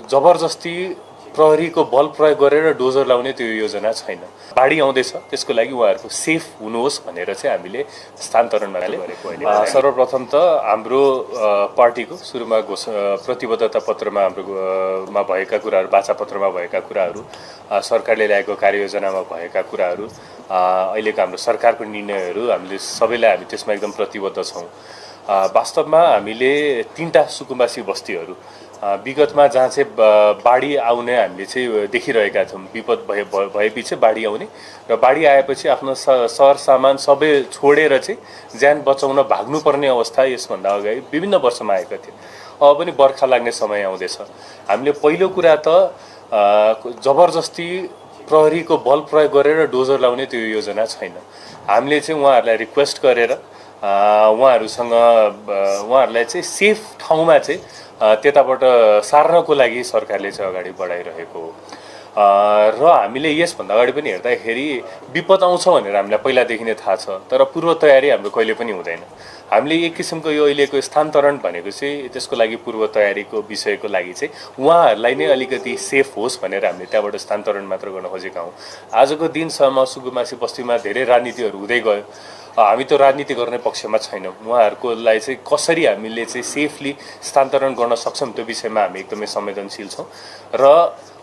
जबरजस्ती प्रहरीको बल प्रयोग गरेर डोजर लाउने त्यो योजना छैन। बाढी आउँदैछ, त्यसको लागि उहाँहरूको सेफ हुनुहोस् भनेर चाहिँ हामीले स्थानान्तरणमा गरेको अहिले। सर्वप्रथम त हाम्रो पार्टीको सुरुमा प्रतिबद्धता पत्रमा हाम्रोमा भएका कुराहरू, बाचापत्रमा भएका कुराहरू, सरकारले ल्याएको कार्ययोजनामा भएका कुराहरू, अहिलेको हाम्रो सरकारको निर्णयहरू हामी त्यसमा एकदम प्रतिबद्ध छौँ। वास्तवमा हामीले 3टा सुकुम्बासी बस्तीहरू विगतमा जहाँ चाहिँ बाढी आउने हामीले चाहिँ देखिरहेका थियौँ। विपद भएपछि बाढी आउने र बाढी आएपछि आफ्नो सहर सामान सबै छोडेर चाहिँ ज्यान बचाउन भाग्नुपर्ने अवस्था यसभन्दा अगाडि विभिन्न वर्षमा आएका थिए। अब पनि बर्खा लाग्ने समय आउँदैछ। हामीले पहिलो कुरा त जबरजस्ती प्रहरीको बल प्रयोग गरेर डोजर लाउने त्यो योजना छैन। हामीले चाहिँ उहाँहरूलाई रिक्वेस्ट गरेर उहाँहरूलाई चाहिँ सेफ ठाउँमा चाहिँ त्यताबाट सार्नको लागि सरकारले चाहिँ अगाडि बढाइरहेको हो। र हामीले यसभन्दा अगाडि पनि हेर्दाखेरि विपद आउँछ भनेर हामीलाई पहिलादेखि नै थाहा छ, तर पूर्व तयारी हाम्रो कहिले पनि हुँदैन। हामीले एक किसिमको यो अहिलेको स्थानान्तरण भनेको चाहिँ त्यसको लागि पूर्व तयारीको विषयको लागि चाहिँ उहाँहरूलाई नै अलिकति सेफ होस् भनेर हामीले त्यहाँबाट स्थानान्तरण मात्र गर्न खोजेका हौँ। आजको दिनसम्म सुकुम्बासी बस्तीमा धेरै राजनीतिहरू हुँदै गयो। हामी त राजनीति गर्ने पक्षमा छैनौँ। उहाँहरूकोलाई चाहिँ कसरी हामीले चाहिँ सेफली स्थानान्तरण गर्न सक्छौँ त्यो विषयमा हामी एकदमै संवेदनशील छौँ। र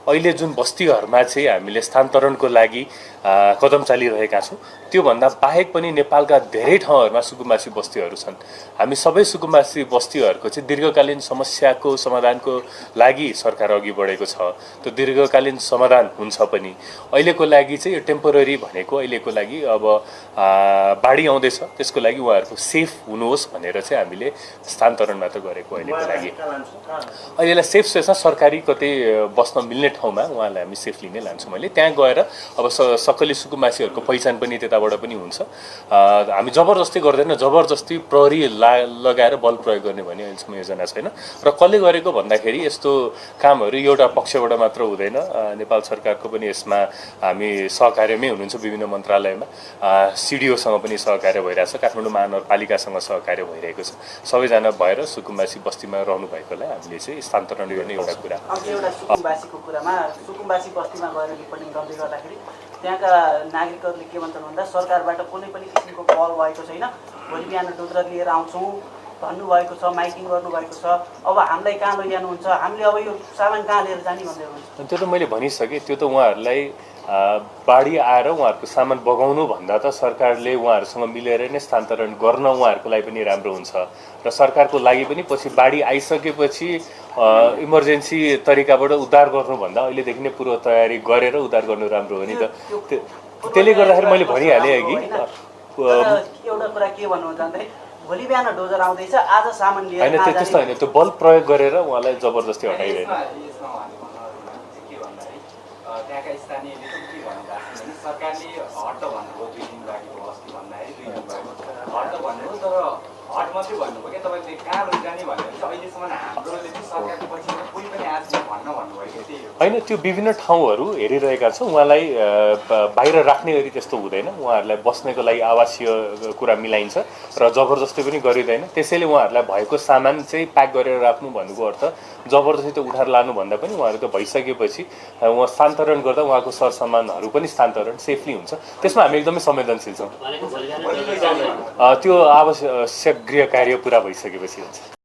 अहिले जुन बस्तीहरूमा चाहिँ हामीले स्थानान्तरणको लागि कदम चालिरहेका छौँ, त्योभन्दा बाहेक पनि नेपालका धेरै ठाउँहरूमा सुकुम्बासी बस्तीहरू छन्। हामी सबै सुकुम्बासी बस्तीहरूको चाहिँ दीर्घकालीन समस्याको समाधानको लागि सरकार अघि बढेको छ। त्यो दीर्घकालीन समाधान हुन्छ पनि। अहिलेको लागि चाहिँ यो टेम्पोररी भनेको अहिलेको लागि अब बाढी आउँदैछ, त्यसको लागि उहाँहरूको सेफ हुनुहोस् भनेर चाहिँ हामीले स्थानान्तरण मात्र गरेको अहिलेको लागि। अहिलेलाई सेफ सेसमा सरकारी कतै बस्न मिल्ने ठाउँमा उहाँलाई हामी सेफली नै लान्छौँ। मैले त्यहाँ गएर अब सक्कली सुकुम्बासीहरूको पहिचान पनि त्यताबाट पनि हुन्छ। हामी जबरजस्ती गर्दैन, जबरजस्ती प्रहरी लगाएर बल प्रयोग गर्ने भन्ने अहिलेसम्म योजना छैन। र कसले गरेको भन्दाखेरि यस्तो कामहरू एउटा पक्षबाट मात्र हुँदैन। नेपाल सरकारको पनि यसमा हामी सहकार्यमै हुनुहुन्छ। विभिन्न मन्त्रालयमा सिडिओसँग पनि सहकार्य भइरहेछ, काठमाडौँ महानगरपालिकासँग सहकार्य भइरहेको छ। सबैजना भएर सुकुम्बासी बस्तीमा रहनु भएकोलाई हामीले चाहिँ स्थानान्तरण गर्ने एउटा कुरा। सुकुम्बासी बस्तीमा गएर रिपोर्टिङ गर्दै गर्दाखेरि त्यहाँका नागरिकहरूले के भन्छन् भन्दा सरकारबाट कुनै पनि किसिमको पहल भएको छैन। भोलि बिहान डोजर लिएर आउँछौँ भन्नुभएको छ, माइकिङ गर्नुभएको छ। अब हामीलाई कहाँ लैजानुहुन्छ, हामीले अब यो सामान कहाँ लिएर जाने भन्दै हुनुहुन्छ। त्यो त मैले भनिसकेँ। त्यो त उहाँहरूलाई बाढी आएर उहाँहरूको सामान बगाउनु भन्दा त सरकारले उहाँहरूसँग मिलेर नै स्थानान्तरण गर्न उहाँहरूको लागि पनि राम्रो हुन्छ। र सरकारको लागि पनि पछि बाढी आइसकेपछि इमर्जेन्सी तरिकाबाट उद्धार गर्नुभन्दा अहिलेदेखि नै पूर्व तयारी गरेर उद्धार गर्नु राम्रो हो नि त। त्यसले गर्दाखेरि मैले भनिहालेँ अघि। एउटा कुरा के भन्नुहुन्छ भन्दाखेरि भोलि बिहान डोजर आउँदैछ, आज सामान लिएर होइन, त्यस्तो होइन। त्यो बल प्रयोग गरेर उहाँलाई जबरजस्ती हटाइँदैन। त्यहाँका स्थानीयले पनि के भन्नुभएको छ भने सरकारले हट भन्नुभयो 2 दिन लागेको अस्ति भन्दाखेरि 2 दिन भएको हट भन्नुभयो, तर हट मात्रै भन्नुभयो क्या। तपाईँले कहाँ लैजाने भनेर चाहिँ अहिलेसम्म हाम्रोले चाहिँ सरकारको पछि कोही पनि आज भन्नुभयो कि त्यही हो। होइन, त्यो विभिन्न ठाउँहरू हेरिरहेका छौँ। उहाँलाई बाहिर राख्ने गरी त्यस्तो हुँदैन। उहाँहरूलाई बस्नेको लागि आवासीय कुरा मिलाइन्छ र जबरजस्ती पनि गरिँदैन। त्यसैले उहाँहरूलाई भएको सामान चाहिँ प्याक गरेर राख्नु भन्नुको अर्थ जबरजस्ती त उठाएर लानुभन्दा पनि उहाँहरूको भइसकेपछि उहाँ स्थानान्तरण गर्दा उहाँको सरसामानहरू पनि स्थानान्तरण सेफली हुन्छ। त्यसमा हामी एकदमै संवेदनशील छौँ। त्यो आवश्यक गृह कार्य पुरा भइसकेपछि हुन्छ।